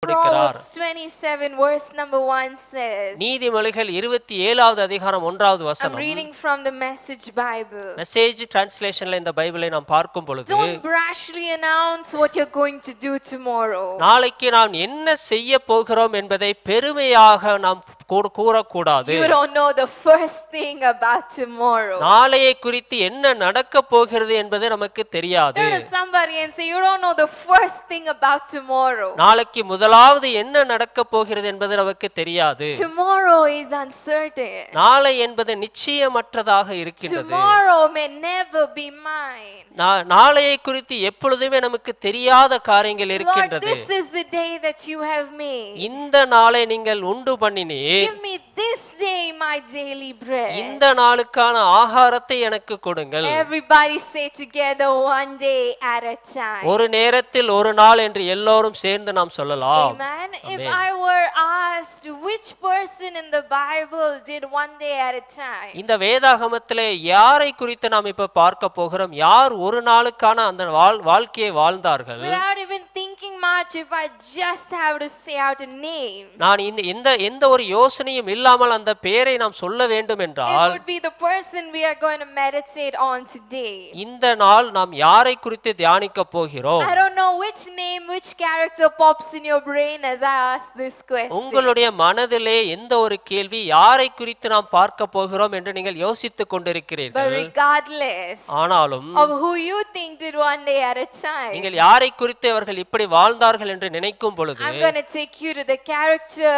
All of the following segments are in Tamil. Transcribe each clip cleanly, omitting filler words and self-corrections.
Proverbs 27 verse number 1 says, நீதிமொழிகள் 27வது அதிகாரம் 1வது I'm வசனம். reading from the Message Bible. Message டிரான்ஸ்லேஷன்ல இந்த பைபிளை நாம் பார்க்கும் பொழுது, Don't brashly announce what you're going to do tomorrow. நாளைக்கு நாம் என்ன செய்ய போகிறோம் என்பதை பெருமையாக நாம் கூறக்கூடாது. You don't know the first thing about tomorrow. நாளையை குறித்து என்ன நடக்க போகிறது என்பது நமக்கு தெரியாது. Turn to somebody and say, you don't know the first thing about tomorrow. நாளைக்கு முதலாவது என்ன நடக்க போகிறது என்பது நமக்கு தெரியாது. Tomorrow is uncertain. நாளை என்பது நிச்சயமற்றதாக இருக்கிறது. Tomorrow may never be mine. நாளையை குறித்து எப்பொழுதுமே நமக்கு தெரியாத காரியங்கள் Lord, இருக்கின்றது. this is the day that you have made. இந்த நாளை நீங்கள் உண்டு பண்ணினீர். Give me this day my daily bread. இந்த நாளுக்கான ஆகாரத்தை எனக்கு கொடுங்கள். Everybody say together, one day at a time. ஒரு நேரத்தில் ஒரு நாள் என்று எல்லோரும் சேர்ந்து நாம் சொல்லலாம். Amen. If I were asked which person in the Bible did one day at a time, இந்த வேதாகமத்திலே யாரை குறித்து நாம் இப்ப பார்க்க போகிறோம்? யார் ஒரு நாளுக்கான அந்த வாழ்க்கையை வாழ்ந்தார்கள்? without even thinking much, if I just have to say out a name, நான் எந்த ஒரு யோசனையும் இல்லாமல் அந்த பெயரை நாம் சொல்ல வேண்டும் it என்றால், would be the person we are going to meditate on today. இந்த நாள் நாம் யாரை குறித்து தியானிக்க போகிறோம்? I don't know which name, which character pops in your brain as I ask this question. உங்களுடைய மனதிலே எந்த ஒரு கேள்வி யாரை குறித்து நாம் பார்க்க போகிறோம் என்று நீங்கள் யோசித்துக் But கொண்டிருக்கிறீர்கள். regardless ஆனாலும் of who you think did one day at a time, நீங்கள் யாரை குறித்து அவர்கள் இப்படி வாழ்ந்தார்கள் என்று நினைக்கும் பொழுது, I'm going to take you to the character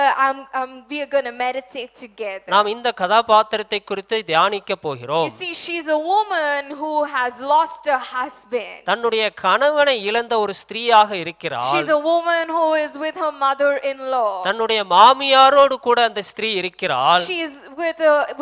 we are going to meditate together. நாம் இந்த கதாபாத்திரத்தை குறித்து தியானிக்க போகிறோம். You see, she's a woman who has lost her husband. தன்னுடைய கணவனை இழந்த ஒரு ஸ்திரீயாக இருக்கிறாள். She's a woman who is with her mother-in-law. தன்னுடைய மாமியாரோடு கூட அந்த ஸ்திரீ இருக்கிறாள். She is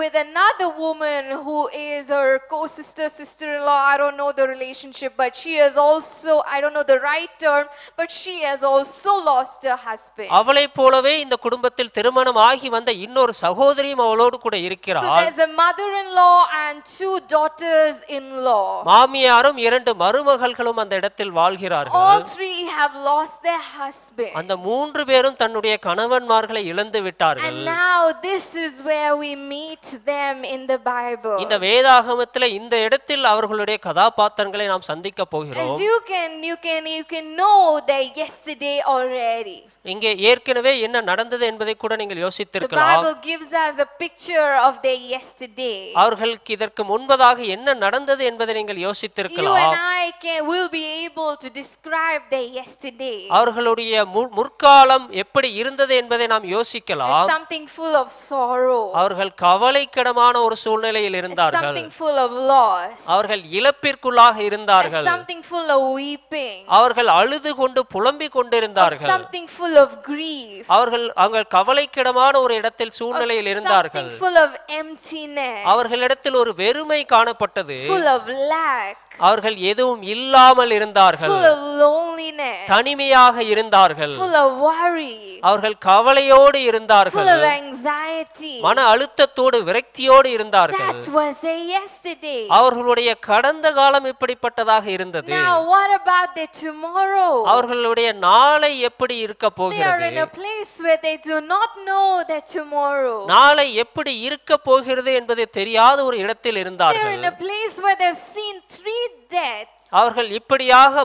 with another woman who is her co-sister, sister-in-law. I don't know the relationship, but she has also, I don't know the right term, but she has also lost her husband. அவளை போலவே இந்த குடும்பத்தில் திருமணம் ஆகி வந்த இன்னொரு சகோதரியும் அவளோடு கூட So இருக்கிறாள். there's a mother-in-law and two daughters-in-law. மாமியாரும் இரண்டு மருமகள்களும் அந்த இடத்தில் வாழ்கிறார்கள். All three have lost their husband. அந்த மூன்று பேரும் தன்னுடைய கணவன்மார்களை இழந்து விட்டார்கள். And now this is where we meet them in the Bible. இந்த வேதாகமத்திலே இந்த இடத்தில் அவர்களுடைய கதாபாத்திரங்களை நாம் சந்திக்க போகிறோம். As you can know their yesterday already. இங்கே ஏற்கனவே என்ன நடந்தது என்பதை கூட நீங்கள் The யோசித்திருக்கலாம். Bible gives us a picture of their yesterday. அவர்களுக்கு இதற்கு முன்பதாக என்ன நடந்தது என்பதை நீங்கள் You யோசித்திருக்கலாம். and I will be able to describe their yesterday. அவர்களுடைய முற்காலம் எப்படி இருந்தது என்பதை நாம் As யோசிக்கலாம். something full of sorrow. அவர்கள் கவலைக்கிடமான ஒரு சூழ்நிலையில் As இருந்தார்கள். something full of loss. அவர்கள் இழப்பிற்குள்ளாக As இருந்தார்கள். something full of weeping. அவர்கள் அழுது கொண்டு புலம்பிக் As கொண்டிருந்தார்கள். something full of grief. அவர்கள் கவலைக்கிடமான ஒரு இடத்தில் சூழ்நிலையில் இருந்தார்கள். Something full of emptiness. அவர்களிடத்தில் ஒரு வெறுமை காணப்பட்டது. Full of lack. அவர்கள் எதுவும் இல்லாமல் இருந்தார்கள். Full of loneliness. தனிமையாக இருந்தார்கள். Full of worry. அவர்கள் கவலையோடு இருந்தார்கள். Full of anxiety. மன அழுத்தத்தோடு விரக்தியோடு இருந்தார்கள். That was their yesterday. அவர்களுடைய கடந்த காலம் இப்படிப்பட்டதாக இருந்தது. Now what about their tomorrow? அவர்களுடைய நாளை எப்படி இருக்க They are போகிறது? in a place where they do not know their tomorrow. நாளை எப்படி இருக்க போகிறது என்பது தெரியாத ஒரு இடத்தில் They are இருந்தார்கள். in a place where they've seen 3 deaths. அவர்கள் இப்படியாக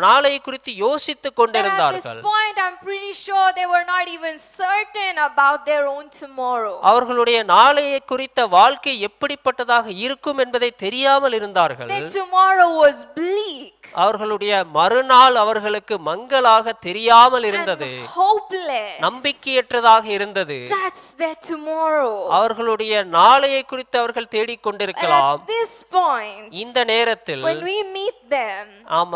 நாளை குறித்து யோசித்துக் But at கொண்டிருந்தார்கள். this point, I'm pretty sure they were not even certain about their own tomorrow. அவர்களுடைய நாளையை குறித்த வாழ்க்கை எப்படிப்பட்டதாக இருக்கும் என்பதை தெரியாமல் இருந்தார்கள். Their tomorrow was bleak அவர்களுடைய மறுநாள் அவர்களுக்கு மங்கலாக தெரியாமல் இருந்தது. and hopeless. நம்பிக்கையற்றதாக இருந்தது. That's their tomorrow. அவர்களுடைய நாளையை குறித்து அவர்கள் தேடிக்கொண்டிருக்கலாம். At this point, இந்த நேரத்தில் when we meet them,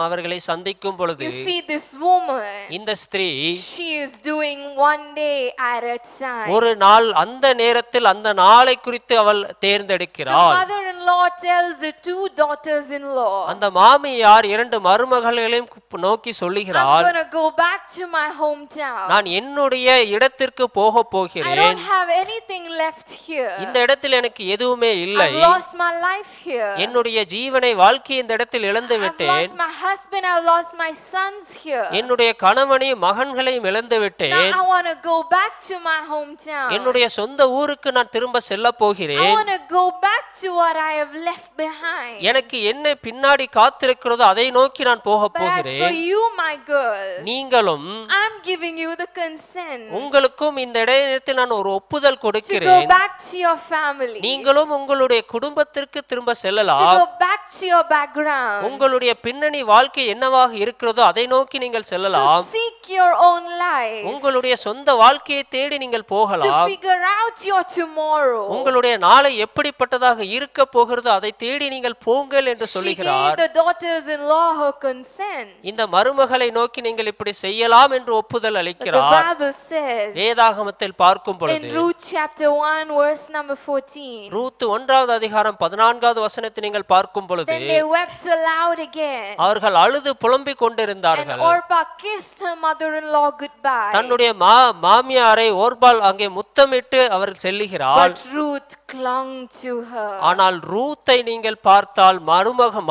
அவர்களை சந்திக்கும் பொழுது you see this woman. இந்த ஸ்திரீ She is doing one day at a time. ஒரு நாள் அந்த நேரத்தில் அந்த நாளை குறித்து அவள் The தேர்ந்தெடுக்கிறாள். mother-in-law mother-in-law tells her two daughters-in-law, அந்த மாமியார் இரண்டு மருமகள்களையும் நோக்கி I'm சொல்லுகிறாள், going to go back to my hometown. நான் என்னுடைய இடத்திற்கு போக I போகிறேன். don't have anything left here. இந்த இடத்தில் எனக்கு எதுவுமே இல்லை. I've lost my life here. என்னுடைய ஜீவனை வாழ்க்கை இந்த இடத்தில் இழந்து I've விட்டேன். lost my husband. I've lost my sons here. என்னுடைய கணவனையும் மகன்களையும் இழந்து Now விட்டேன். I want to go back to my hometown. என்னுடைய சொந்த ஊருக்கு நான் திரும்ப செல்ல I போகிறேன். want to go back to what I have left behind. எனக்கு என்ன பின்னாடி காத்திருக்கிறதோ அதை நோக்கி நான் போக But as for போகிறேன். you, my girls, நீங்களும் I'm giving you the consent உங்களுக்கும் இந்த இடத்தில் நான் ஒரு ஒப்புதல் to go கொடுக்கிறேன். back to your family, நீங்களும் உங்களுடைய குடும்பத்திற்கு திரும்ப to செல்லலாம். go back to your background, உங்களுடைய பின்னணி வாழ்க்கை என்னவாக இருக்கிறதோ அதை நோக்கி நீங்கள் to செல்லலாம். seek your own life, உங்களுடைய சொந்த வாழ்க்கையை தேடி நீங்கள் to போகலாம். figure out your tomorrow. உங்களுடைய நாளை எப்படிப்பட்டதாக இருக்க போகிறதோ அதை தேடி நீங்கள் போங்கள் என்று She சொல்லுகிறார். gave the daughters-in-law her consent. இந்த மருமகளை நோக்கி நீங்கள் இப்படி செய்யலாம் என்று ஒப்புதல் But the அளிக்கிறார். Bible says வேதாகமத்தில் பார்க்கும் in பொழுது Ruth chapter 1 verse number 14, Ruth 1வது அதிகாரம் 14வது வசனத்தை நீங்கள் பார்க்கும் பொழுது then they wept aloud again, அவர்கள் அழுது புலம்பிக் and கொண்டிருந்தார்கள். Orpah kissed her mother-in-law goodbye. தன்னுடைய மாமியாரை ஓர்பால் அங்கே முத்தமிட்டு அவர் செல்லுகிறாள். But Ruth clung to her. ஆனால் ரூத்தை நீங்கள் பார்த்தால்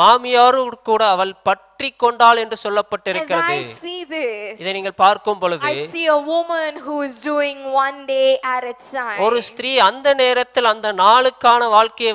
மாமியாரோடு கூட அவள் பற்றி கொண்டாள் என்று As சொல்லப்பட்டிருக்கிறது. I see this, இதை நீங்கள் பார்க்கும் பொழுது I see a woman who is doing one day at a time. ஒரு ஸ்திரீ அந்த நேரத்தில் அந்த நாளுக்கான வாழ்க்கையை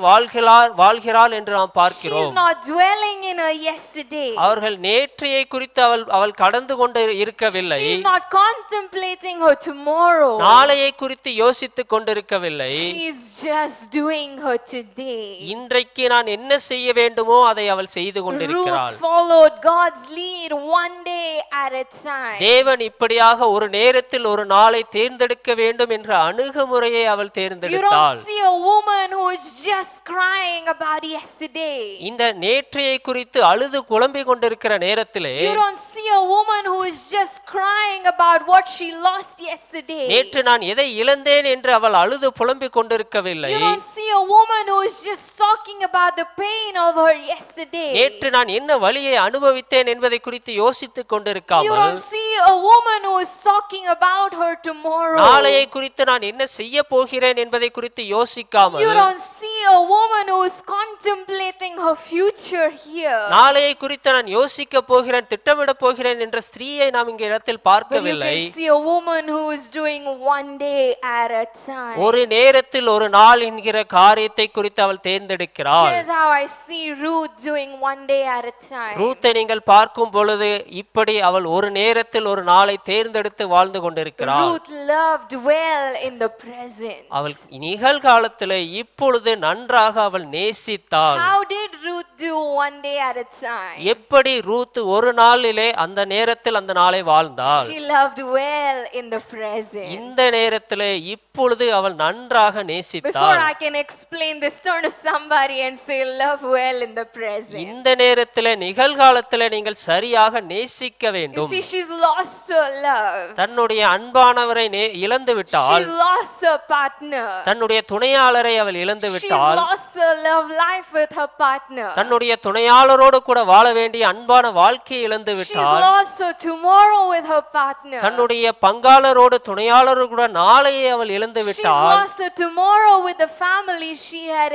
வாழ்கிறாள் என்று நாம் She is பார்க்கிறோம். not dwelling in her yesterday. அவர்கள் நேற்றையை குறித்து அவள் கடந்து கொண்டு இருக்கவில்லை. She is not contemplating her tomorrow. நாளையை குறித்து யோசித்துக் கொண்டிருக்கவில்லை. She is just doing her today. இன்றைக்கு நான் என்ன செய்ய வேண்டுமோ அதை அவள் செய்து Ruth கொண்டிருக்கிறாள். followed God's lead one day at a time. தேவன் இப்படியாக ஒரு நேரத்தில் ஒரு நாளை தேர்ந்தெடுக்க வேண்டும் என்ற அணுகுமுறையை அவள் You தேர்ந்தெடுத்தாள். don't see a woman who is just crying about yesterday. இந்த நேற்றையை குறித்து அழுது குழம்பிக் கொண்டிருக்கிற நேரத்திலே You don't see a woman who is just crying about what she lost yesterday. நேற்று நான் எதை இழந்தேன் என்று அவள் அழுது புலம்பிக் கொண்டிருக்கவில்லை. You don't see a woman who is just talking about the pain of her yesterday. நேற்று நான் என்ன வலியை அனுபவித்தேன் என்பதை குறித்து யோசித்துக் You கொண்டிருக்காமல் don't see a woman who is talking about her tomorrow. நாளையை குறித்து நான் என்ன செய்ய போகிறேன் என்பதை குறித்து யோசிக்காமல் You don't see a woman who is contemplating her future here. நாளையை குறித்து நான் யோசிக்க போகிறேன், திட்டமிட போகிறேன் என்ற ஸ்திரீயை நாம் இங்க இடத்தில் But you பார்க்கவில்லை. can see a woman who is doing one day at a time. ஒரு நேரத்தில் ஒரு நாள் என்கிற காரியத்தை குறித்து அவள் தேர்ந்தெடுக்கிறாள். Here's how I see Ruth doing one day at a time. ரூத்தை நீங்கள் பார்க்கும் பொழுது இப்படி அவள் ஒரு நேரத்தில் ஒரு நாளை தேர்ந்தெடுத்து வாழ்ந்து கொண்டிருக்கிறாள். Ruth loved well in the present. அவள் நிகழ்காலத்திலே இப்பொழுது நன்றாக அவள் நேசித்தாள். How did Ruth do one day at a time? எப்படி ரூத் ஒரு நாளிலே அந்த நேரத்தில் அந்த நாளை வாழ்ந்தாள். She loved well in the present. இந்த நேரத்திலே இப்பொழுது அவள் நன்றாக Before நேசித்தாள். I can explain this, turn to somebody and say love well in the present. இந்த நேரத்திலே நிகழ்காலத்திலே நீங்கள் சரியாக நேசிக்க You வேண்டும். see, she's lost her love. தன்னுடைய அன்பானவரை இழந்து விட்டால், She's lost her partner. தன்னுடைய துணையாளரை அவள் இழந்து She's விட்டால், lost her love life with her partner. தன்னுடைய துணையாளரோடு கூட வாழ வேண்டிய அன்பான வாழ்க்கையை இழந்து She's விட்டால், lost her tomorrow with her partner. தன்னுடைய பங்காளரோடு துணையாளரோடு கூட நாளையை அவள் இழந்து She's விட்டால், lost her tomorrow with the family she had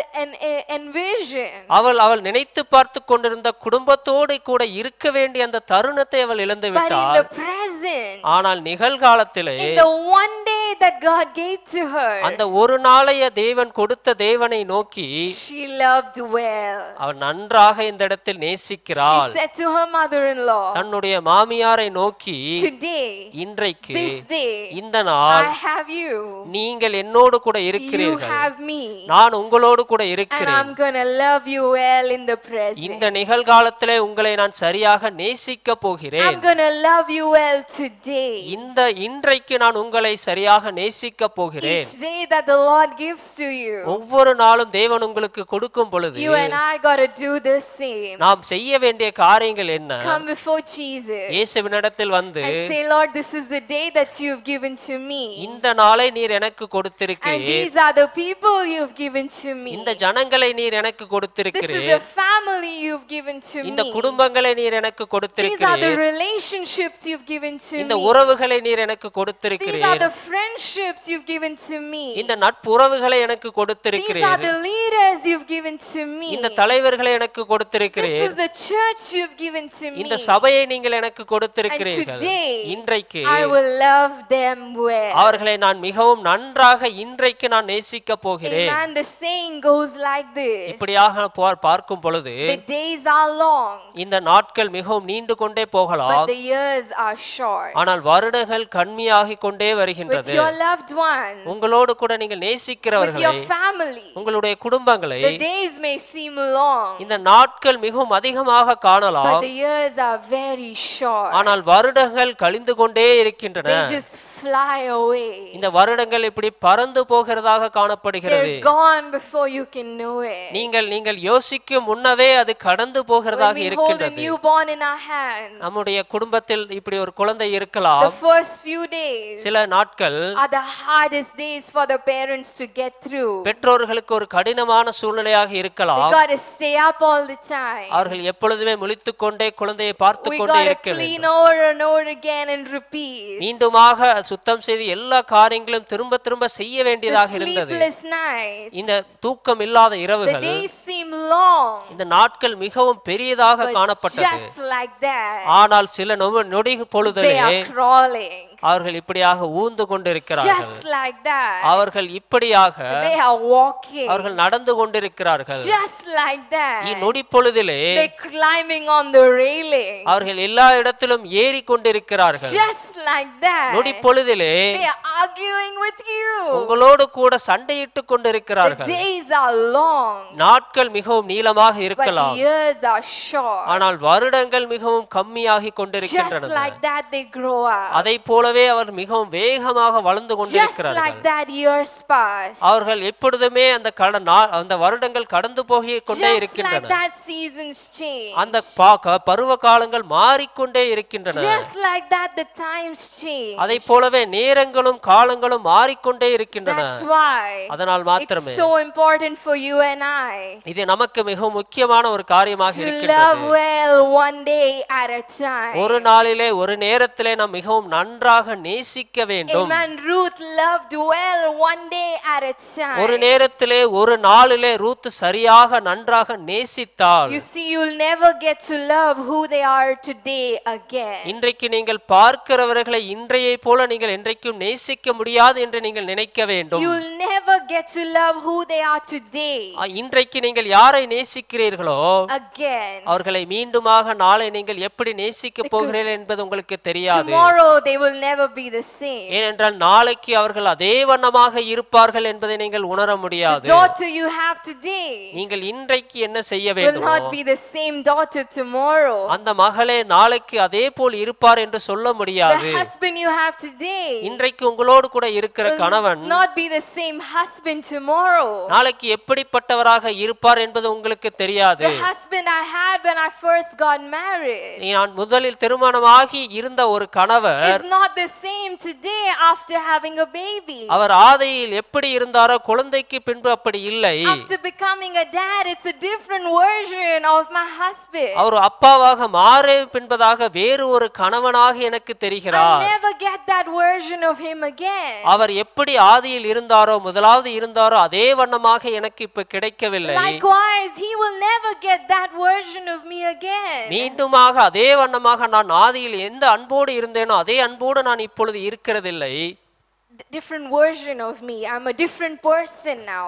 envisioned. அவள் நினைத்து பார்த்து கொண்டிருந்த குடும்பத்தோடு கூட இருக்க வேண்டிய அந்த தருணத்தை அவள் இழந்து But in விட்டாள். the present, ஆனால் நிகழ்காலத்திலே in the one day that God gave to her, அந்த ஒரு நாளைய தேவன் கொடுத்த தேவனை நோக்கி she loved well. அவள் நன்றாக இந்த இடத்தில் She நேசிக்கிறாள். said to her mother-in-law, தன்னுடைய மாமியாரை நோக்கி today, இன்றைக்கு this day, இந்த நாள் I have you. நீங்கள் என்னோடு கூட You இருக்கிறீர்கள், have me. நான் உங்களோடு கூட And இருக்கிறேன். I'm gonna love you well in the இந்த present. நிகழ்காலத்திலே உங்களை நான் சரியாக நேசிக்க I'm போகிறேன். gonna love you well today. இன்றைக்கு நான் உங்களை சரியாக நேசிக்க போகிறேன். Each day that the Lord gives to you, ஒவ்வொரு நாளும் தேவன் உங்களுக்கு கொடுக்கும் பொழுது you and I got to do the same. நாம் செய்ய வேண்டிய காரியங்கள் என்ன? Come before Jesus இயேசுவினிடத்தில் வந்து and say, Lord, this is the day that you've given to me, இந்த நாளை நீர் எனக்கு and கொடுத்திருக்கிறீர். these are the people you've given to me. இந்த ஜனங்களை நீர் எனக்கு This is கொடுத்திருக்கிறீர். the family you've given to இந்த me. குடும்பங்களை நீர் எனக்கு These are the கொடுத்திருக்கிறீர். relationships you've given to இந்த me. உறவுகளை நீர் எனக்கு These are கொடுத்திருக்கிறீர். the friendships you've given to me. இந்த நட்புறவுகளை எனக்கு These are கொடுத்திருக்கிறீர். the leaders you've given to me. இந்த தலைவர்களை எனக்கு This கொடுத்திருக்கிறீர். is the church you've given to me. இந்த சபையை நீங்கள் எனக்கு And கொடுத்திருக்கிறீர்கள். today, இன்றைக்கு I will love them well. அவர்களை நான் மிகவும் நன்றாக இன்றைக்கு நான் நேசிக்க போகிறேன். Amen. The saying goes like this. இப்படியாக பார்க்கும் பொழுது The days are long, இந்த நாட்கள் மிகவும் நீண்டு கொண்டே but போகலாம். the years are short. ஆனால் வருடங்கள் கண்மியாகிக் கொண்டே With வருகின்றது. your loved ones, உங்களோடு கூட நீங்கள் with நேசிக்கிறவர்களை, your family, உங்களுடைய குடும்பங்களை the days may seem long, இந்த நாட்கள் மிகவும் அதிகமாக but காணலாம். the years are very short. ஆனால் வருடங்கள் கழிந்து கொண்டே இருக்கின்றன. They just fly away. இந்த வருடங்கள் இப்படி பறந்து போகிறதாக காணப்படுகிறது. They're gone before you can know it. நீங்கள் யோசிக்கும் முன்னவே அது கடந்து When போகிறதாக we hold a இருக்கின்றது. newborn in our hands, நம்முடைய குடும்பத்தில் இப்படி ஒரு குழந்தை இருக்கலாம். the first few days சில நாட்கள் are the hardest days for the parents to get through. பெற்றோர்களுக்கு ஒரு கடினமான சூழ்நிலையாக We இருக்கலாம். got to stay up all the time. அவர்கள் எப்பொழுதுமே முழித்துக் கொண்டே குழந்தையை பார்த்து We கொண்டே got to இருக்க clean வேண்டும். over and over again and repeat. மீண்டுமாக சுத்தம் செய்து எல்லா காரியங்களும் திரும்ப திரும்ப செய்ய வேண்டியதாக The இருந்தது. sleepless nights, இந்த தூக்கம் இல்லாத the இரவுகள், days seem long, இந்த நாட்கள் மிகவும் பெரியதாக but காணப்பட்டது. just like that, ஆனால் சில நொடி they பொழுதிலே are crawling. அவர்கள் இப்படியாக ஊந்து கொண்டிருக்கிறார்கள். Just like that, அவர்கள் இப்படியாக they are walking. அவர்கள் நடந்து கொண்டிருக்கிறார்கள். Just like that, நொடி பொழுதிலே they're climbing on the railing. அவர்கள் எல்லா இடத்திலும் ஏறி கொண்டிருக்கிறார்கள். Just like that, நொடி பொழுதிலே they are arguing with you. உங்களோடு கூட சண்டையிட்டுக் The கொண்டிருக்கிறார்கள். days are long, நாட்கள் மிகவும் நீளமாக but the இருக்கலாம். years are short. ஆனால் வருடங்கள் மிகவும் கம்மியாகி Just கொண்டிருக்கின்றன. like that, they grow up. அதை போலவே அவர் மிகவும் வேகமாக வளர்ந்து Just கொண்டிருக்கிறார்கள். like that, years pass. அவர்கள் எப்பொழுதுமே அந்த வருடங்கள் கடந்து போகிக் கொண்டே Just like இருக்கின்றன. that, seasons change. அந்த பருவ காலங்கள் மாறிக்கொண்டே இருக்கின்றன. Just like that, the times change. அதை போலவே நேரங்களும் காலங்களும் மாறிக்கொண்டே இருக்கின்றன. That's why அதனால் மாத்திரமே it's so important for you and I இது நமக்கு மிகவும் முக்கியமான ஒரு காரியமாக to love இருக்கின்றது. well one day at a time. ஒரு நாளிலே ஒரு நேரத்திலே நாம் மிகவும் நன்றாக நேசிக்க வேண்டும். Amen. Ruth loved well one day at a time. ஒரு நேரத்திலே ஒரு நாளிலே ரூத் சரியாக நன்றாக நேசித்தாள். You see, you'll never get to love who they are today again. இன்றைக்கு நீங்கள் பார்க்கிறவர்களை இன்றையை போல நீங்கள் என்றைக்கும் நேசிக்க முடியாது என்று நீங்கள் நினைக்க வேண்டும். You'll never get to love who they are today இன்றைக்கு நீங்கள் யாரை நேசிக்கிறீர்களோ again. அவர்களை மீண்டுமாக நாளை நீங்கள் எப்படி நேசிக்க போகிறீர்கள் என்பது உங்களுக்கு தெரியாது. Tomorrow they will never be the same. ஏனென்றால் நாளைக்கு அவர்கள் அதே வண்ணமாக இருப்பார்கள் என்பதை நீங்கள் உணர The முடியாது. daughter you have today நீங்கள் இன்றைக்கு என்ன செய்ய will வேண்டும்? not be the same daughter tomorrow. அந்த மகளே நாளைக்கு அதே போல் இருப்பார் என்று சொல்ல The முடியாது. husband you have today இன்றைக்கு உங்களோடு கூட இருக்கிற will கணவன் not be the same husband tomorrow. நாளைக்கு எப்படிப்பட்டவராக இருப்பார் என்பது உங்களுக்கு தெரியாது. The husband I had when I first got married நான் முதலில் திருமணமாகி இருந்த ஒரு கணவர் is not the same today after having a baby. அவர் ஆதியில் எப்படி இருந்தாரோ குழந்தைக்கு பின்பு அப்படி இல்லை. After becoming a dad, it's a different version of my husband. அவர் அப்பாவாக மாற பின்பதாக வேறு ஒரு கணவனாக எனக்கு I'll தெரிகிறார். never get that version of him again. அவர் எப்படி ஆதியில் இருந்தாரோ முதலாவது இருந்தாரோ அதே வண்ணமாக எனக்கு இப்ப கிடைக்கவில்லை. Likewise, he will never get that version of me again. மீண்டுமாக அதே வண்ணமாக நான் ஆதியில் எந்த அன்போடு இருந்தேனோ அதே அன்போடு நான் இப்பொழுது இருக்கிறதில்லை. Different version of me. I'm a different person now.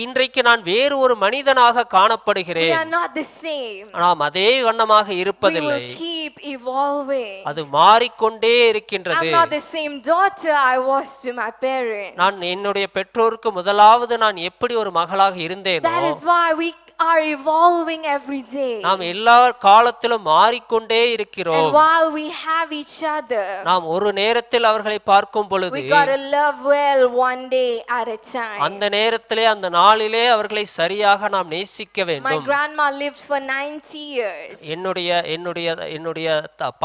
இன்றைக்கு நான் வேறு ஒரு மனிதனாக We காணப்படுகிறேன். are not the same. நாம் அதே வண்ணமாக We இருப்பதில்லை. will keep evolving. அது மாறிக்கொண்டே இருக்கின்றது. I'm not the same daughter I was to my parents. நான் என்னுடைய பெற்றோருக்கு முதலாவது நான் எப்படி ஒரு மகளாக இருந்தேனோ That is why are evolving every day. நாம் எல்லா காலத்திலும் மாறிக்கொண்டே இருக்கிறோம். And while we have each other, நாம் ஒரு நேரத்தில் அவர்களை பார்க்கும் பொழுது we got to love well one day at a time. அந்த நேரத்திலே அந்த நாளிலே அவர்களை சரியாக நாம் நேசிக்க My வேண்டும். grandma lived for 90 years. என்னுடைய என்னுடைய என்னுடைய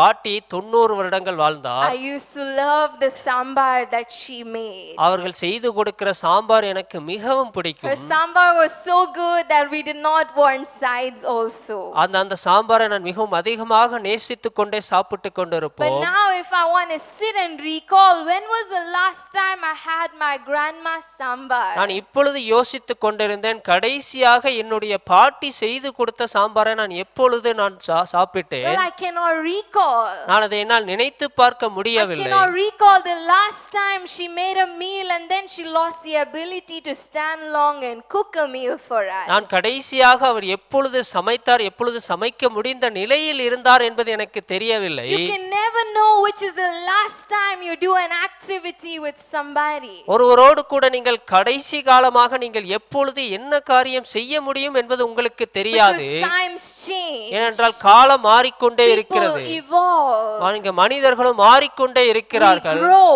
பாட்டி 90 வருடங்கள் வாழ்ந்தார். I used to love the sambar that she made. அவர்கள் செய்து கொடுக்கிற சாம்பார் எனக்கு மிகவும் Her பிடிக்கும். sambar was so good that we did not want sides also. அந்த சாம்பாரை நான் மிகவும் அதிகமாக நேசித்துக் கொண்டே சாப்பிட்டு But கொண்டிருப்போம். now if I want to sit and recall, when was the last time I had my grandma's sambar? நான் இப்பொழுது யோசித்துக் கொண்டிருந்தேன், கடைசியாக என்னுடைய பாட்டி செய்து கொடுத்த சாம்பாரை நான் எப்பொழுது நான் சாப்பிட்டேன். Well, I cannot recall. நான் அதை என்னால் நினைத்து பார்க்க I முடியவில்லை. cannot recall the last time she made a meal and then she lost the ability to stand long and cook a meal for us. நான் கடைசியாக அவர் எப்பொழுது சமைத்தார், எப்பொழுது சமைக்க முடிந்த நிலையில் இருந்தார் என்பது எனக்கு தெரியவில்லை. You can never know which is the last time you do an activity with somebody. ஒருவரோடு கூட நீங்கள் கடைசி காலமாக நீங்கள் எப்பொழுது என்ன காரியம் செய்ய முடியும் என்பது உங்களுக்கு தெரியாது. Because times change. ஏனென்றால் காலம் மாறிக்கொண்டே இருக்கிறது. People evolve. இங்க மனிதர்களும் மாறிக்கொண்டே இருக்கிறார்கள். We grow.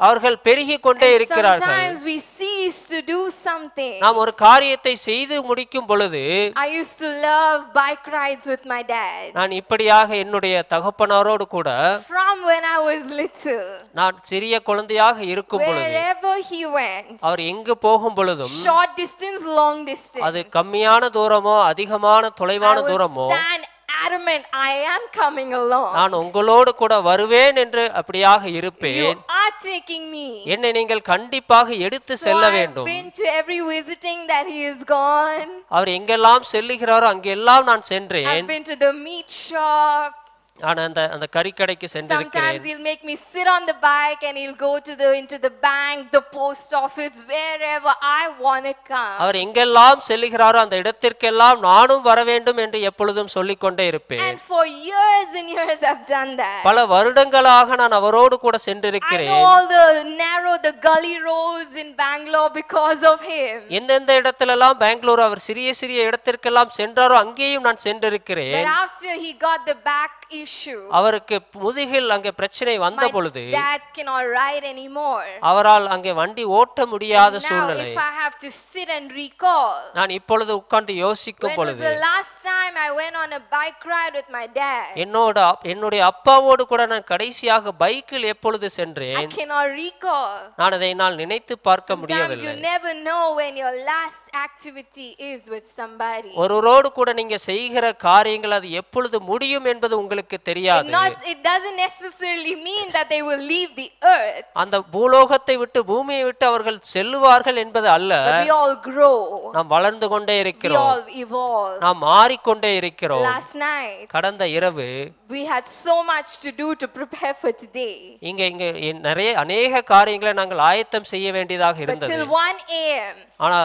அவர்கள் பெருகிக் கொண்டே And இருக்கிறார்கள். sometimes we cease to do something. நாம் ஒரு காரியத்தை செய்து முடிக்கும் பொழுது I used to love bike rides with my dad. நான் இப்படியாக என்னுடைய தகப்பனாரோடு கூட From when I was little. நான் சிறிய குழந்தையாக இருக்கும் பொழுது Wherever he went. அவர் எங்கு போகும் பொழுதும் Short distance, long distance. அது கம்மியான தூரமோ அதிகமான தொலைவான I would தூரமோ stand adamant, I am coming along. நான் உங்களோடு கூட வருவேன் என்று அப்படியாக இருப்பேன். You are taking me. என்னை நீங்கள் கண்டிப்பாக எடுத்து So செல்ல I've வேண்டும். been to every visiting that he is gone. அவர் எங்கெல்லாம் செல்லுகிறாரோ அங்கெல்லாம் நான் சென்றேன். I've been to the meat shop. நான் அந்த கறிக்கடைக்கு சென்றிருக்கிறேன். Sometimes he'll make me sit on the bike and he'll go to into the bank, the post office, wherever I want to come. அவர் எங்கெல்லாம் செல்லுகிறாரோ அந்த இடத்திற்கெல்லாம் நானும் வர வேண்டும் என்று எப்பொழுதும் சொல்லிக்கொண்டே இருப்பேன். And for years and years I've done that. பல வருடங்களாக நான் அவரோடு கூட I சென்றிருக்கிறேன். know all the gully roads in Bangalore because of him. எந்தெந்த இடத்திலெல்லாம் பெங்களூர் அவர் சிறிய சிறிய இடத்திற்கெல்லாம் சென்றாரோ அங்கேயும் நான் சென்றிருக்கிறேன். But after he got the back issue, அவருக்கு முதுகில் அங்கே பிரச்சனை வந்த பொழுது dad cannot ride anymore. அவரால் அங்கே வண்டி ஓட்ட முடியாத Now சூழ்நிலை. if I have to sit and recall, நான் இப்பொழுது உட்கார்ந்து யோசிக்கும் when was பொழுது the last time I went on a bike ride with my dad? என்னுடைய அப்பாவோடு கூட நான் கடைசியாக பைக்கில் எப்பொழுது I சென்றேன்? cannot recall. நான் அதை என்னால் நினைத்து பார்க்க Sometimes முடியவில்லை. you never know when your last activity is with somebody. ஒருவரோடு கூட நீங்க செய்கிற காரியங்கள் அது எப்பொழுது முடியும் என்பது உங்களுக்கு தெரியாது. It doesn't necessarily mean that they will leave the earth. அந்த பூலோகத்தை விட்டு பூமியை விட்டு அவர்கள் செல்லுவார்கள் என்பது அல்ல. But we all grow. நாம் வளர்ந்து கொண்டே We இருக்கிறோம். all evolve. நாம் மாறிக்கொண்டே இருக்கிறோம். Last night கடந்த இரவு we had so much to do to prepare for today. இங்க நிறைய அநேக காரியங்களை நாங்கள் ஆயத்தம் செய்ய வேண்டியதாக But இருந்தது. till 1 a.m. ஆனா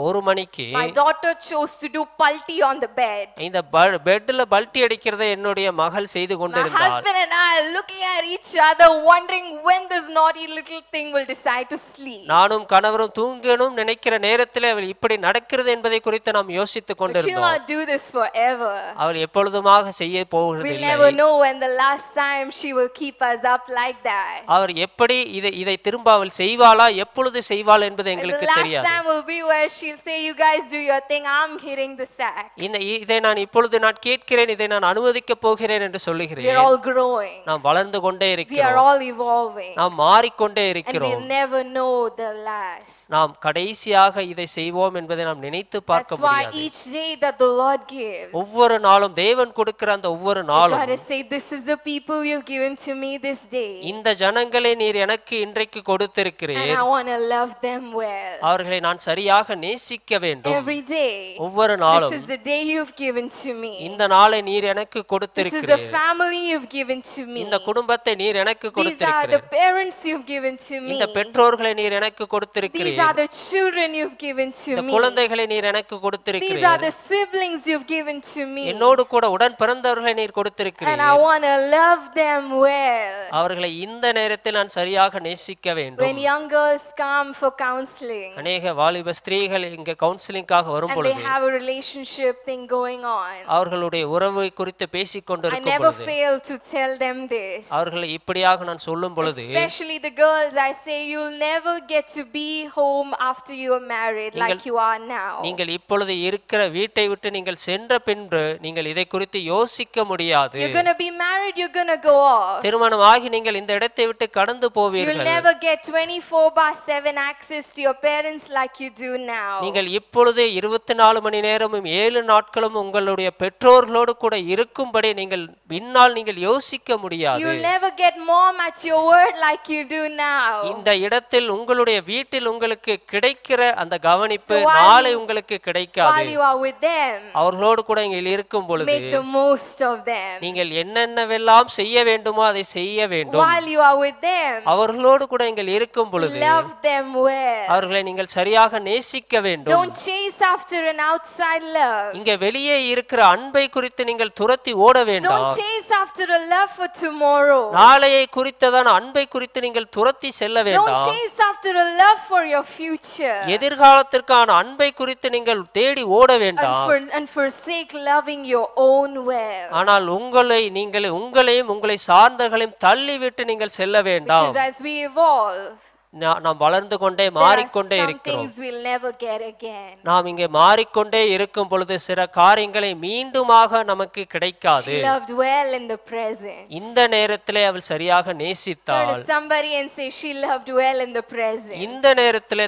1 மணிக்கு my daughter chose to do palti on the bed. இந்த பெட்ல பல்டி அடிக்கிறதை என்னுடைய மகள் செய்து My கொண்டிருந்தாள். husband and I are looking at each other wondering when this naughty little thing will decide to sleep. நானும் கணவரும் தூங்கணும் நினைக்கிற நேரத்தில் அவள் இப்படி நடக்கிறது என்பதை குறித்து நாம் யோசித்துக் But she'll கொண்டிருந்தோம். not do this forever. அவள் எப்பொழுதுமாக செய்ய We'll போகிறதில்லை. never know when the last time she will keep us up like that. அவர் எப்படி இதை திரும்ப அவள் செய்வாளா, எப்பொழுது செய்வாள் என்பது And the எங்களுக்கு last தெரியாது. time will be where she'll say, you guys do your thing, I'm hitting the sack. இதை நான் இப்பொழுது நான் கேட்கிறேன், இதை நான் அனுமதிக்க போகிறேன் என்று We சொல்லுகிறேன். are all growing. நாம் வளர்ந்து கொண்டே We are இருக்கிறோம். all evolving. நாம் மாறிக்கொண்டே And இருக்கிறோம். we'll never know the last. நாம் கடைசியாக இதை செய்வோம் என்பதை நாம் நினைத்து பார்க்க That's why முடியாது. each day that the Lord gives, ஒவ்வொரு நாளும் தேவன் கொடுக்கிற அந்த ஒவ்வொரு you நாளும் gotta say, this is the people you've given to me this day. இந்த ஜனங்களை நீர் எனக்கு இன்றைக்கு And கொடுத்திருக்கிறீர். I want to love them well. அவர்களை நான் சரியாக நேசிக்க வேண்டும். Every day. ஒவ்வொரு This நாளும் is the day you've given to me. இந்த நாளை நீர் எனக்கு This is the கொடுத்திருக்கிறீர். family you've given to me. இந்த குடும்பத்தை நீர் எனக்கு These are the கொடுத்திருக்கிறீர். parents you've given to me. இந்த பெற்றோர்களை நீர் எனக்கு These கொடுத்திருக்கிறீர். are the children you've given to இந்த me. குழந்தைகளை நீர் எனக்கு These are கொடுத்திருக்கிறீர். the siblings you've given to me. என்னோடு கூட உடன் பிறந்தவர்களை நீர் And கொடுத்திருக்கிறீர். I want to love them well. அவர்களை இந்த நேரத்தில் நான் சரியாக நேசிக்க When வேண்டும். young girls come for counseling அநேக வாலிப ஸ்திரீகள் இங்க கவுன்சிலிங்காக வரும் and they பொழுது have a relationship thing going on, அவர்களுடைய உறவை குறித்து பேசிக் I கொண்டிருக்கும் never பொழுது fail to tell them this. அவர்களை இப்படியாக நான் சொல்லும் பொழுது Especially the girls, I say you'll never get to be home after you are married like you are now. நீங்கள் இப்பொழுது இருக்கிற வீட்டை விட்டு நீங்கள் சென்ற பின்பு நீங்கள் இதை குறித்து யோசிக்க முடியாது. You're going to be married, you're going to go off. திருமணமாகி நீங்கள் இந்த இடத்தை விட்டு கடந்து You'll போவீர்கள். never get 24/7 access to your parents like you do now. நீங்கள் இப்பொழுது 24 மணி நேரமும் 7 நாட்களும் உங்களுடைய பெற்றோர்களோடு கூட இருக்கும்படி நீங்கள் பின்னால் நீங்கள் யோசிக்க முடியாது. You'll never get mom at your word like you do now. இந்த இடத்தில் உங்களுடைய வீட்டில் உங்களுக்கு கிடைக்கிற அந்த கவனிப்பு So while நாளை you- உங்களுக்கு கிடைக்காது. While you are with them, அவர்களோடு கூட நீங்கள் இருக்கும் பொழுது make the most of them. நீங்கள் என்னென்னவெல்லாம் செய்ய வேண்டுமோ அதை செய்ய வேண்டும். While you are with them, அவர்களோடு கூட நீங்கள் இருக்கும் பொழுது love them well. அவர்களை நீங்கள் சரியாக நேசிக்க வேண்டும். Don't chase after an outside love. இங்க வெளியே இருக்கிற அன்பை குறித்து நீங்கள் துரத்தி ஓட வேண்டாம். Don't chase after a love for tomorrow. நாளையை குறித்ததான அன்பை குறித்து நீங்கள் துரத்தி செல்ல Don't வேண்டாம். chase after a love for your future. எதிர்காலத்திற்கான அன்பை குறித்து நீங்கள் தேடி ஓட வேண்டாம். And forsake loving your own well. ஆனால் உங்களையும் உங்களை சார்ந்தவர்களையும் தள்ளிவிட்டு நீங்கள் செல்ல வேண்டாம். Because as we evolve, நாம் வளர்ந்து கொண்டே there are மாறிக்கொண்டே some இருக்கிறோம். things we'll never get again. நாம் இங்கே மாறிக்கொண்டே இருக்கும் பொழுது சில காரியங்களை மீண்டுமாக நமக்கு கிடைக்காது. She loved well in the present. இந்த நேரத்திலே அவள் சரியாக Turn to நேசித்தாள். somebody and say she loved well in the present. இந்த நேரத்திலே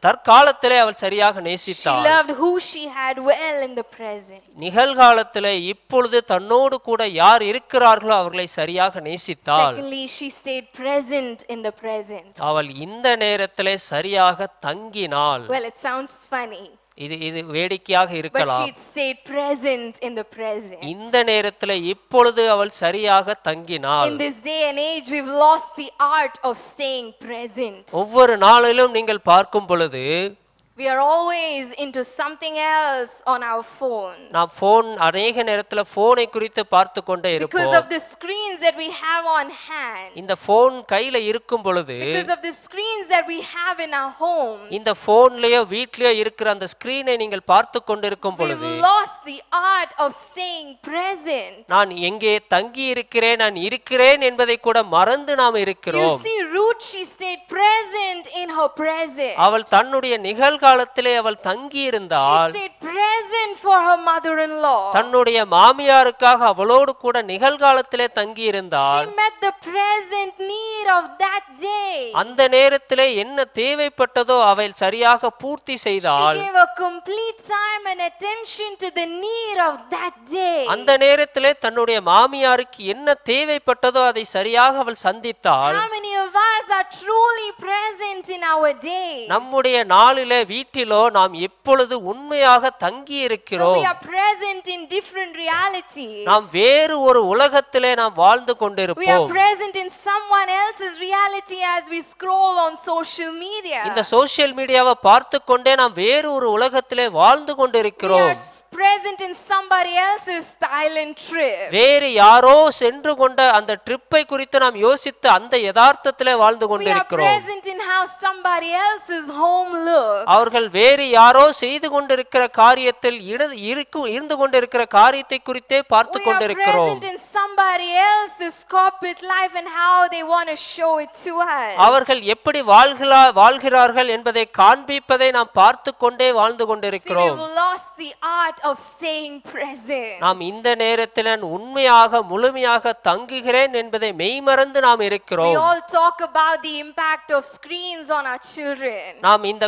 தற்காலத்திலே அவள் சரியாக She நேசித்தாள். loved who she had well in the present. நிகழ்காலத்திலே இப்பொழுது தன்னோடு கூட யார் இருக்கிறார்களோ அவர்களை சரியாக நேசித்தாள். Secondly, she stayed present in the present. அவள் இந்த நேரத்திலே சரியாக தங்கினாள். Well, it sounds funny, இது வேடிக்கையாக but இருக்கலாம். she stayed present in the present. இந்த நேரத்திலே இப்பொழுது அவள் சரியாக தங்கினாள். In this day and age, we've lost the art of staying present. ஒவ்வொரு நாளிலும் நீங்கள் பார்க்கும் பொழுது We are always into something else on our phones. நாம் அநேக நேரத்துல போனை குறித்து பார்த்து கொண்டே Because இருப்போம். of the screens that we have on hand. இந்த போன் கையில இருக்கும் பொழுது Because of the screens that we have in our homes. இந்த போன்லயோ வீட்லயோ இருக்கிற அந்த ஸ்கிரீனை நீங்கள் பார்த்து கொண்டிருக்கும் We've பொழுது lost the art of staying present. நான் எங்கே தங்கி இருக்கிறேன், நான் இருக்கிறேன் என்பதை கூட மறந்து நாம் You இருக்கிறோம். see, Ruth, she stayed present in her present. அவள் தன்னுடைய நிகழ்காலத்திலே அவள் தங்கி She இருந்தால் stayed present for her mother-in-law. தன்னுடைய மாமியாருக்காக அவளோடு கூட நிகழ்காலத்திலே தங்கி இருந்தால் She met the present need of that day. அந்த நேரத்திலே என்ன தேவைப்பட்டதோ அவள் சரியாக பூர்த்தி She செய்தால் gave a complete time and attention to the need of that day. அந்த நேரத்திலே தன்னுடைய மாமியாருக்கு என்ன தேவைப்பட்டதோ அதை சரியாக அவள் சந்தித்தாள். How many of us are truly present in our day? நம்முடைய நாளிலே வீட்டிலோ நாம் எப்பொழுது உண்மையாக தங்கி இருக்கிறோம். We are present in different realities. நாம் வேறு ஒரு உலகத்திலே நாம் வாழ்ந்து We are கொண்டிருப்போம். present in someone else's reality as we scroll on social media. இந்த சோஷியல் மீடியாவை பார்த்து கொண்டே நாம் வேறு ஒரு உலகத்திலே வாழ்ந்து We கொண்டிருக்கிறோம். are present in somebody else's Thailand trip. வேறு யாரோ சென்று கொண்ட அந்த ட்ரிப்பை குறித்து நாம் யோசித்து அந்த யதார்த்தத்திலே வாழ்ந்து We are கொண்டிருக்கிறோம். present in how somebody else's home looks. அவர்கள் வேறு யாரோ செய்து கொண்டிருக்கிற காரியத்தில் இருந்து கொண்டிருக்கிற காரியத்தை குறித்தே பார்த்து We are கொண்டிருக்கிறோம். present in somebody else's corporate life and how they want to show it to us. அவர்கள் எப்படி வாழ்கிறார்கள் என்பதை காண்பிப்பதை நாம் பார்த்து கொண்டே வாழ்ந்து See, கொண்டிருக்கிறோம். we've lost the art of staying present. நாம் இந்த நேரத்தில் நான் உண்மையாக முழுமையாக தங்குகிறேன் என்பதை மெய்மறந்து நாம் We இருக்கிறோம். all talk about the impact of screens on our children. நாம் இந்த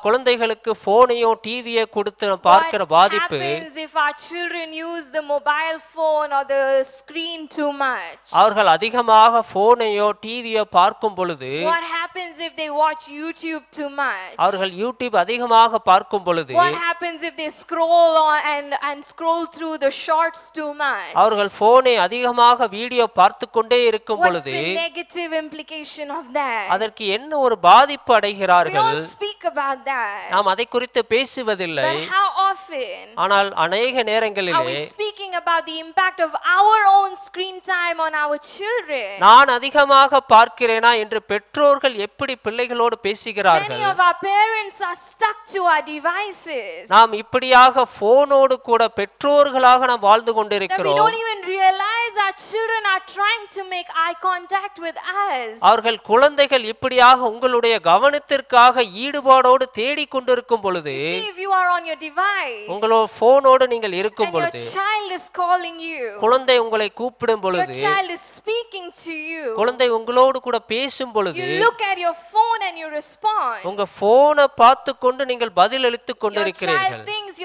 குழந்தைகளுக்கு போனையோ டிவியை கொடுத்து நாம் பார்க்கிற What பாதிப்பு happens if our children use the mobile phone or the screen too much? அவர்கள் அதிகமாக போனையோ டிவியோ பார்க்கும் பொழுது What happens happens if they watch YouTube too much? அவர்கள் யூடியூப் அதிகமாக பார்க்கும் பொழுது What happens if they scroll on and scroll through the shorts too much? அவர்கள் போனை அதிகமாக வீடியோ பார்த்து கொண்டே இருக்கும் What's பொழுது the negative implication of that? அதற்கு என்ன ஒரு பாதிப்பு We அடைகிறார்கள்? don't speak about that. நாம் அதை குறித்து பேசுவதில்லை. But how often ஆனால் அநேக are நேரங்களிலே we speaking about the impact of our own screen time on our children? நான் அதிகமாக பார்க்கிறேனா என்று பெற்றோர்கள் எப்படி பிள்ளைகளோடு Many பேசுகிறார்கள்? of our parents are stuck to our devices. நாம் இப்படியாக போனோடு கூட பெற்றோர்களாக நாம் வாழ்ந்து That we கொண்டிருக்கிறோம். don't even realize our children are trying to make eye contact with us. அவர்கள் குழந்தைகள் இப்படியாக உங்களுடைய கவனத்திற்காக ஈடுபாடோடு தேடிக் கொண்டிருக்கும் பொழுது See, if you are on your device உங்களோட போனோடு நீங்கள் இருக்கும் and your பொழுது child is calling you, குழந்தை உங்களை கூப்பிடும் your பொழுது child is speaking to you, குழந்தை உங்களோடு கூட பேசும் பொழுது you look at your phone and you respond. உங்க போனை பார்த்து கொண்டு நீங்கள் பதில் அளித்துக் Your child கொண்டிருக்கிறீர்கள். thinks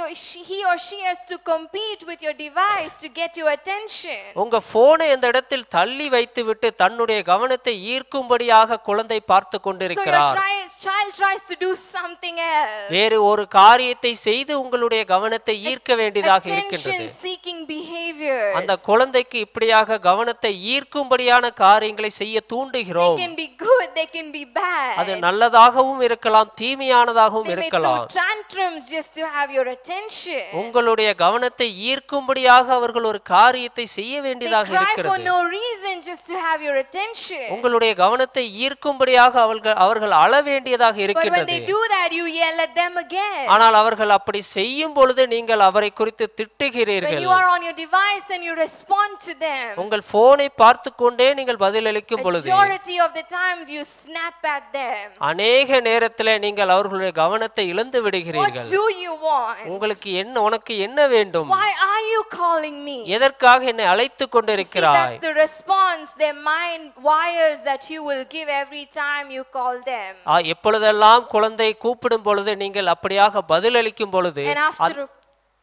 he or she has to compete with your device to get your attention. உங்க போனை அந்த இடத்தில் தள்ளி வைத்துவிட்டு தன்னுடைய கவனத்தை ஈர்க்கும்படியாக குழந்தை பார்த்து So your கொண்டிருக்கிறார். child tries to do something else. வேறு ஒரு காரியத்தை செய்து உங்களுடைய கவனத்தை ஈர்க்க வேண்டியதாக இருக்கின்றது. Attention seeking behaviors. அந்த குழந்தைக்கு இப்படியாக கவனத்தை ஈர்க்கும்படியான காரியங்களை செய்ய They தூண்டுகிறோம். can be good, they can be bad. அது நல்லதாகவும் இருக்கலாம், தீமையானதாகவும் They may இருக்கலாம். throw tantrums just to have your attention. உங்களுடைய கவனத்தை ஈர்க்கும்படியாக அவர்கள் ஒரு காரியத்தை செய்ய They வேண்டியதாக cry for இருக்கிறது. no reason just to have your attention. உங்களுடைய கவனத்தை ஈர்க்கும்படியாக அவர்கள் அழ வேண்டியதாக But when இருக்கின்றது. they do that, you yell at them again. ஆனால் அவர்கள் அப்படி செய்யும் பொழுது நீங்கள் அவரை குறித்து When திட்டுகிறீர்கள். you are on your device and you respond to them, உங்கள் போனை பார்த்து கொண்டே நீங்கள் பதிலளிக்கும் பொழுது majority of the times you snap at them. அநேக நேரத்திலே நீங்கள் அவர்களுடைய கவனத்தை இழந்து What விடுகிறீர்கள். do you want? உனக்கு என்ன வேண்டும்? Why are you calling me? எதற்காக என்னை அழைத்து You see, கொண்டிருக்கிறாய்? that's the response their mind wires that you will give every time you call them. எப்பொழுதெல்லாம் குழந்தை கூப்பிடும் பொழுது நீங்கள் அப்படியாக பதிலளிக்கும் பொழுது And after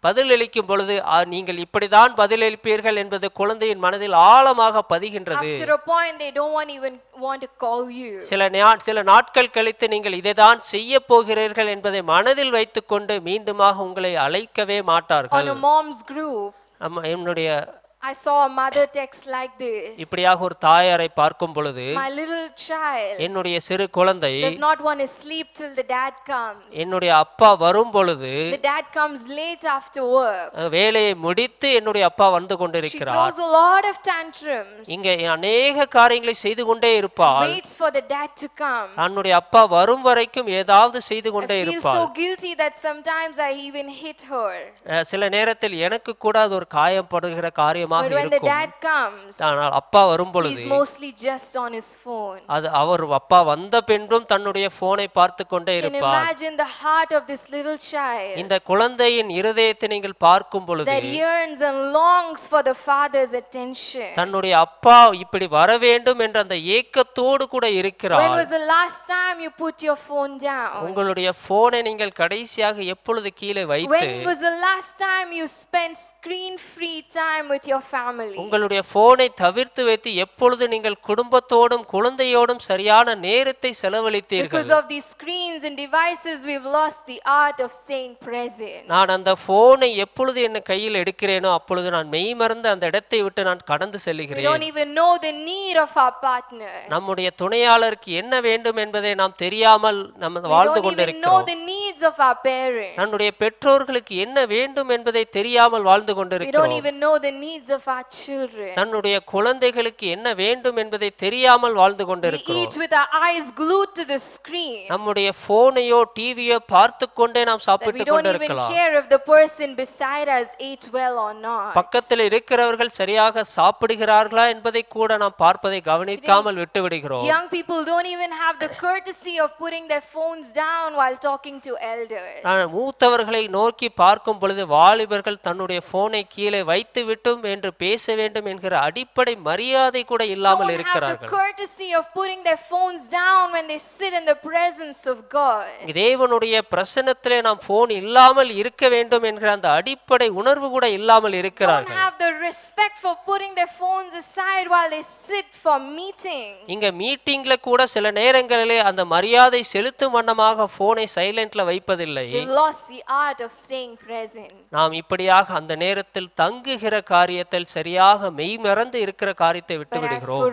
பதிலளிக்கும் பொழுது நீங்கள் இப்படிதான் பதிலளிப்பீர்கள் என்பது குழந்தையின் மனதில் ஆழமாக பதிகின்றது. a point they don't even want to call you. சில நாட்கள் கழித்து நீங்கள் இதைதான் செய்ய போகிறீர்கள் என்பதை மனதில் வைத்துக்கொண்டு மீண்டுமாக உங்களை அழைக்கவே மாட்டார்கள். On a mom's group, என்னுடைய I saw a mother text like this. இப்படியாக ஒரு தாயாரை பார்க்கும் பொழுது My little child என்னுடைய சிறு குழந்தை does not want to sleep till the dad comes. என்னுடைய அப்பா வரும் பொழுது The dad comes late after work. வேலையை முடித்து என்னுடைய அப்பா வந்து She கொண்டிருக்கிறார். throws a lot of tantrums. இங்க அநேக காரியங்களை செய்து கொண்டே இருப்பாள். Waits for the dad to come. தன்னுடைய அப்பா வரும் வரைக்கும் ஏதாவது செய்து கொண்டே I feel இருப்பாள். so guilty that sometimes I even hit her. சில நேரத்தில் எனக்கு கூட அது ஒரு காயப்படுகிற காரியமாக But when the இருக்கும். dad comes, ஆனால் அப்பா வரும் பொழுது he's mostly just on his phone. அது அவர் அப்பா வந்த பின்பும் தன்னுடைய போனை பார்த்து கொண்டே Can இருப்பார். imagine the heart of this little child இந்த குழந்தையின் இருதயத்தை நீங்கள் பார்க்கும் பொழுது that yearns and longs for the father's attention. தன்னுடைய அப்பா இப்படி வர வேண்டும் என்ற அந்த ஏக்கத்தோடு கூட When இருக்கிறார். was the last time you put your phone down? உங்களுடைய போனை நீங்கள் கடைசியாக எப்பொழுது கீழே வைத்து When was the last time you spent screen free time with your family? உங்களுடைய போனை தவிர்த்து வைத்து எப்பொழுது நீங்கள் குடும்பத்தோடும் குழந்தையோடும் சரியான நேரத்தை செலவழித்தீர்கள்? Because of these screens and devices, we've lost the art of staying present. நான் அந்த போனை எப்பொழுது என் கையில் எடுக்கிறேனோ அப்பொழுது நான் மெய் மறந்து அந்த இடத்தை விட்டு நான் கடந்து We செல்கிறேன். don't even know the need of our partners. நம்முடைய துணையாளருக்கு என்ன வேண்டும் என்பதை நாம் தெரியாமல் நம்ம We வாழ்ந்து don't even know கொண்டிருக்கிறோம். the needs of our parents. நம்முடைய பெற்றோர்களுக்கு என்ன வேண்டும் என்பதை தெரியாமல் வாழ்ந்து We don't கொண்டிருக்கிறோம். even know the needs of our children. தன்னுடைய குழந்தைகளுக்கு என்ன வேண்டும் என்பதை தெரியாமல் வாழ்ந்து We கொண்டிருக்கிறோம். eat with our eyes glued to the screen. நம்முடைய போனையோ டிவியோ பார்த்து கொண்டே நாம் That we சாப்பிட்டு don't even கொண்டிருக்கலாம். care if the person beside us ate well or not. பக்கத்தில் இருக்கிறவர்கள் சரியாக சாப்பிடுகிறார்களா என்பதை கூட நாம் பார்ப்பதை கவனிக்காமல் விட்டு விடுகிறோம். Young people don't even have the courtesy of putting their phones down while talking to elders. மூத்தவர்களை நோக்கி பார்க்கும் பொழுது வாலிபர்கள் தன்னுடைய போனை கீழே வைத்து விட்டும் என்று பேச வேண்டும் என்கிற அடிப்படை மரியாதை கூட இல்லாமல் இருக்கிறார்கள். The courtesy of putting their phones down when they sit in the presence of God. தேவனுடைய பிரசன்னத்திலே நாம் போன் இல்லாமல் இருக்க வேண்டும் என்கிற அந்த அடிப்படை உணர்வு கூட இல்லாமல் இருக்கிறார்கள். Don't have the respect for putting their phones aside while they sit for meetings. இங்க மீட்டிங்ல கூட சில நேரங்களிலே அந்த மரியாதை செலுத்தும் வண்ணமாக போனை சைலன்ட்ல வைப்பதில்லை. They lost the art of staying present. நாம் இப்படியாக அந்த நேரத்தில் தங்குகிற காரியத்தில் சரியாக மெய்மறந்து இருக்கிற காரியத்தை விட்டு விடுகிறோம்.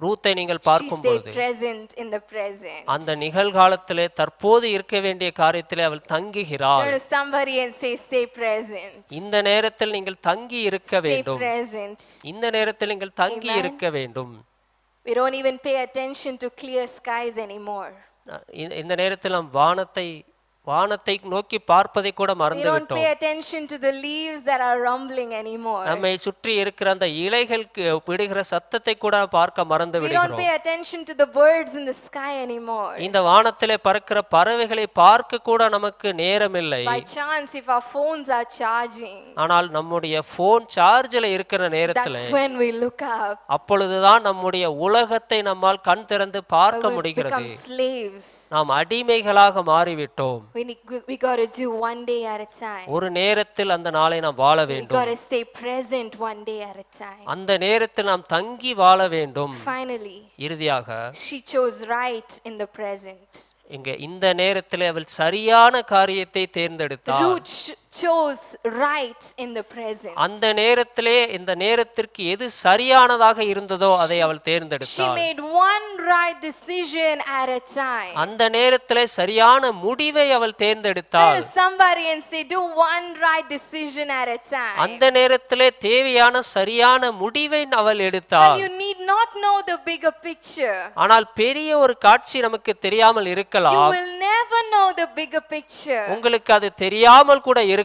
ரூத்தை நீங்கள் பார்க்கும்போது அந்த நிகழ்காலத்திலே தற்போது இருக்க வேண்டிய காரியத்திலே அவள் தங்குகிறாள். இந்த நேரத்தில் நீங்கள் தங்கி இருக்க வேண்டும். இந்த நேரத்தில் நீங்கள் தங்கி இருக்க வேண்டும். We don't even pay attention to clear skies anymore. இந்த நேரத்தில் நாம் வானத்தை நோக்கி பார்ப்பதை கூட மறந்து விட்டோம். We don't pay attention to the leaves that are rumbling anymore. நம்மை சுற்றி இருக்கிற அந்த இலைகளுக்கு விடுகிற சத்தத்தை கூட பார்க்க மறந்து விடுகிறோம். We don't pay attention to the birds in the sky anymore. இந்த வானத்திலே பறக்கிற பறவைகளை பார்க்க கூட நமக்கு நேரம் இல்லை. By chance if our phones are charging. ஆனால் நம்முடைய போன் சார்ஜ்ல இருக்கிற நேரத்திலே That's when we look up. அப்பொழுதுதான் நம்முடைய உலகத்தை நம்மால் கண் திறந்து பார்க்க முடிகிறது. நாம் அடிமைகளாக மாறிவிட்டோம். We got to do one day at a time. ஒரு நேரத்தில் அந்த நாளை நாம் வாழ வேண்டும். We got to stay present one day at a time. அந்த நேரத்தில் நாம் தங்கி வாழ வேண்டும். Finally, இறுதியாக she chose right in the present. இங்க இந்த நேரத்திலே அவள் சரியான காரியத்தை தேர்ந்தெடுத்தாள். Ruth chose right in the present. அந்த நேரத்திலே இந்த நேரத்திற்கு எது சரியானதாக இருந்ததோ அதை அவள் தேர்ந்தெடுத்தாள். She made one right decision at a time. அந்த நேரத்திலே சரியான முடிவை அவள் தேர்ந்தெடுத்தாள். Somebody and say do one right decision at a time. அந்த நேரத்திலே தேவையான சரியான முடிவை அவள் எடுத்தாள். You need not know the bigger picture. ஆனால் பெரிய ஒரு காட்சி நமக்கு தெரியாமல் இருக்கலாம். You will never know the bigger picture. உங்களுக்கு அது தெரியாமல் கூட இருக்கலாம்.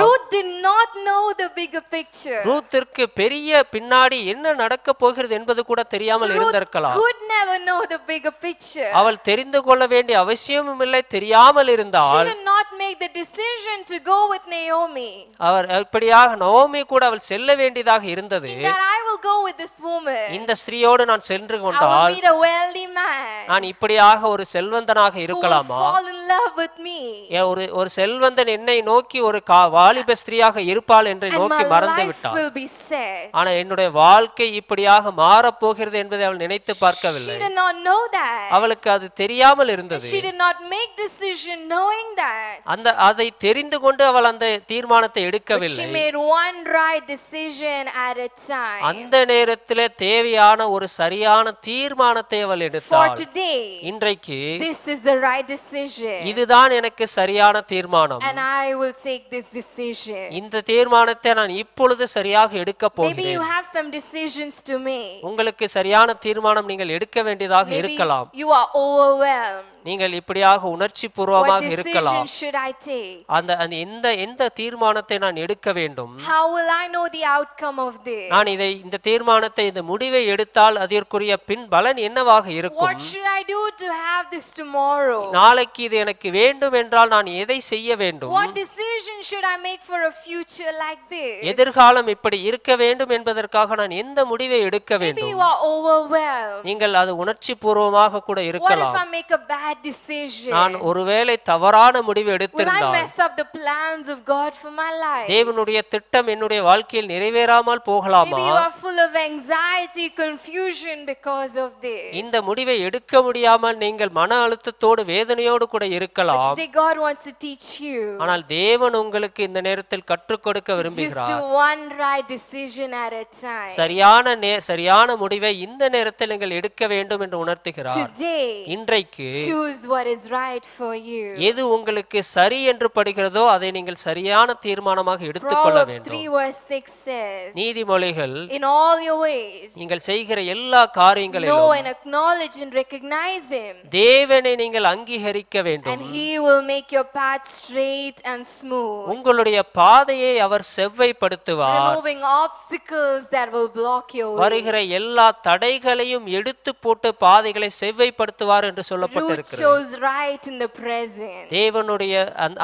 Ruth did not know the bigger picture. ரூத்திற்கு பெரிய பின்னாடி என்ன நடக்க போகிறது என்பது கூட தெரியாமல் இருந்திருக்கலாம். Ruth could never know the bigger picture. அவள் தெரிந்து கொள்ள வேண்டிய அவசியமும் இல்லை. தெரியாமல் இருந்தால் She did not make the decision to go with Naomi. அவர் இப்படியாக நவோமி கூட அவள் செல்ல வேண்டியதாக இருந்தது. That I will go with this woman. இந்த ஸ்திரீயோடு நான் சென்று I will கொண்டால் meet a wealthy man. நான் இப்படியாக ஒரு செல்வந்தனாக இருக்கலாமா? Who will fall in love with me. ஒரு செல்வந்தன் என்னை நோக்கி ஒரு வாலிப ஸ்திரீயாக இருப்பாள் என்று நோக்கி மறந்து விட்டாள். ஆனா என்னுடைய வாழ்க்கை இப்படியாக மாறப் போகிறது என்பதை அவள் நினைத்து பார்க்கவில்லை. அவளுக்கு அது தெரியாமல் இருந்தது. அதை தெரிந்து கொண்டு அவள் அந்த தீர்மானத்தை எடுக்கவில்லை. அந்த நேரத்திலே தேவையான ஒரு சரியான தீர்மானத்தை அவள் எடுத்தாள். இன்றைக்கு இதுதான் எனக்கு சரியான தீர்மானம். இந்த தீர்மானத்தை நான் இப்பொழுது சரியாக எடுக்க போகிறேன். உங்களுக்கு சரியான தீர்மானம் நீங்கள் எடுக்க வேண்டியதாக இருக்கலாம். நீங்கள் இப்படியாக உணர்ச்சி பூர்வமாக இருக்கலாம். அந்த எந்த தீர்மானத்தை நான் எடுக்க வேண்டும்? நான் இந்த தீர்மானத்தை இந்த முடிவை எடுத்தால் அதற்குரிய பின் பலன் என்னவாக இருக்கும்? நாளைக்கு இது எனக்கு வேண்டும் என்றால் நான் எதை செய்ய வேண்டும்? எதிர்காலம் இப்படி இருக்க வேண்டும் என்பதற்காக நான் எந்த முடிவை எடுக்க வேண்டும்? நீங்கள் அது உணர்ச்சி பூர்வமாக கூட இருக்கலாம். நான் ஒருவேளை தவறான முடிவு எடுத்திருந்தால் தேவனுடைய திட்டம் என்னுடைய வாழ்க்கையில் நிறைவேறாமல் போகலாமா? இந்த முடிவை எடுக்க முடியாமல் நீங்கள் மன அழுத்தத்தோடு வேதனையோடு கூட இருக்கலாம். ஆனால் தேவன் உங்களுக்கு இந்த நேரத்தில் கற்றுக் கொடுக்க விரும்புகிறார். சரியான முடிவை இந்த நேரத்தில் நீங்கள் எடுக்க வேண்டும் என்று உணர்த்துகிறார். இன்றைக்கு எது உங்களுக்கு சரி என்று படுகிறதோ அதை நீங்கள் சரியான தீர்மானமாக எடுத்துக்கொள்ள வேண்டும். நீதிமொழிகள் நீங்கள் செய்கிற எல்லா காரியங்களிலும் தேவனை நீங்கள் அங்கீகரிக்க வேண்டும். smooth. உங்களுடைய பாதையை அவர் செவ்வைப்படுத்துவார். Removing obstacles that will block your way. வருகிற எல்லா தடைகளையும் எடுத்து போட்டு பாதைகளை செவ்வைப்படுத்துவார் என்று சொல்லப்பட்டிருக்கிறது. Ruth chose right in the present. தேவனுடைய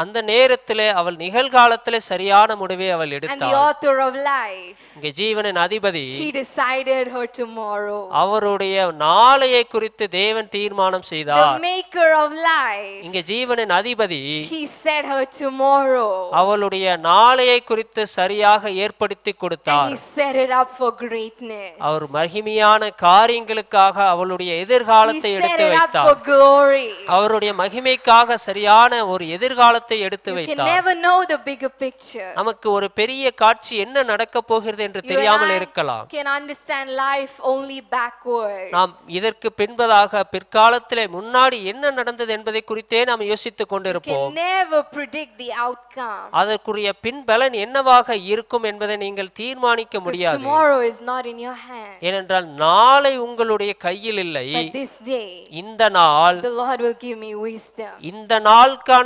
அந்த நேரத்திலே அவள் நிகழ்காலத்திலே சரியான முடிவை அவள் எடுத்தாள். And the author of life, இங்கே ஜீவனின் அதிபதி, he decided her tomorrow. அவருடைய நாளையை குறித்து தேவன் தீர்மானம் செய்தார். The maker of life, இங்கே ஜீவனின் அதிபதி, he said her tomorrow. அவளுடைய நாளையை குறித்து சரியாக ஏற்படுத்தி கொடுத்தார். And he set it up for greatness. அவர் மகிமையான காரியங்களுக்காக அவளுடைய எதிர்காலத்தை எடுத்து வைத்தார். For glory. அவருடைய மகிமைக்காக சரியான ஒரு எதிர்காலத்தை எடுத்து வைத்தார். You can never know the bigger picture. நமக்கு ஒரு பெரிய காட்சி என்ன நடக்க போகிறது என்று தெரியாமல் இருக்கலாம். You can understand life only backwards. நாம் இதற்கு பின்பதாக பிற்காலத்திலே முன்னாடி என்ன நடந்தது என்பதை குறித்தே நாம் யோசித்துக் கொண்டிருப்போம். You can never predict the outcome. அதற்குரிய பின்பலன் என்னவாக இருக்கும் என்பதை நீங்கள் தீர்மானிக்க முடியாது. Tomorrow is not in your hands. ஏனென்றால் நாளை உங்களுடைய கையில் இல்லை. But this day, இந்த நாள், the Lord will give me wisdom. இந்த நாளுக்கான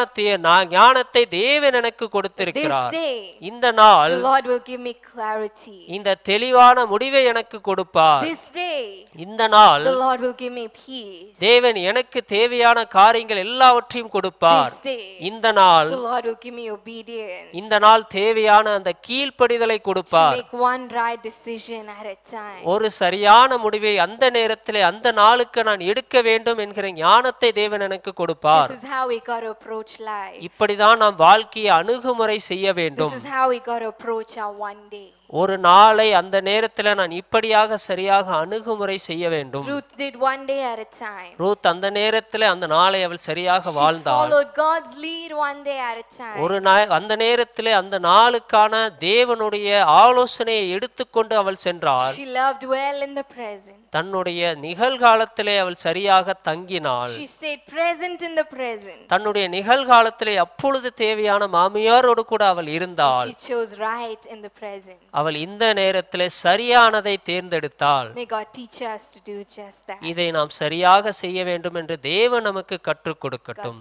ஞானத்தை தேவன் எனக்கு கொடுத்திருக்கிறார். This day, இந்த நாள், the Lord will give me clarity. இந்த தெளிவான முடிவை எனக்கு கொடுப்பார். This day, இந்த நாள், the Lord will give me peace. தேவன் எனக்கு தேவையான காரியங்கள் எல்லாவற்றையும் கொடுப்பார். This day, இந்த நாள், the Lord will give me obedience. இந்த நாள் தேவையான அந்த கீழ்ப்படிதலை கொடுப்பார். To make one right decision at a time. ஒரு சரியான முடிவை அந்த நேரத்திலே அந்த நாளுக்கு நான் எடுக்க வேண்டும் என்கிற ஞானத்தை தேவன் எனக்கு கொடுப்பார். This is how we got to approach life. இப்படிதான் நாம் வாழ்க்கையை அணுகுமுறை செய்ய வேண்டும். This is how we got to approach our one day. ஒரு நாளை அந்த நேரத்தில் நான் இப்படியாக சரியாக அணுகுமுறை செய்ய வேண்டும். Ruth did one day at a time. Ruth அந்த நேரத்தில் அந்த நாளை அவள் சரியாக வாழ்ந்தாள். She followed God's lead one day at a time. ஒரு அந்த நேரத்தில் அந்த நாளுக்கான தேவனுடைய ஆலோசனையை எடுத்துக்கொண்டு அவள் சென்றாள். She loved well in the present. தன்னுடைய நிகழ்காலத்திலே அவள் சரியாக தங்கினாள். She stayed present in the present. தன்னுடைய நிகழ்காலத்திலே அப்பொழுது தேவையான மாமியாரோடு கூட அவள் இருந்தாள். She chose right in the present. அவள் இந்த நேரத்திலே சரியானதை தேர்ந்தெடுத்தாள். May God teach us to do just that. இதை நாம் சரியாக செய்ய வேண்டும் என்று தேவன் நமக்கு கற்றுக் கொடுக்கட்டும்.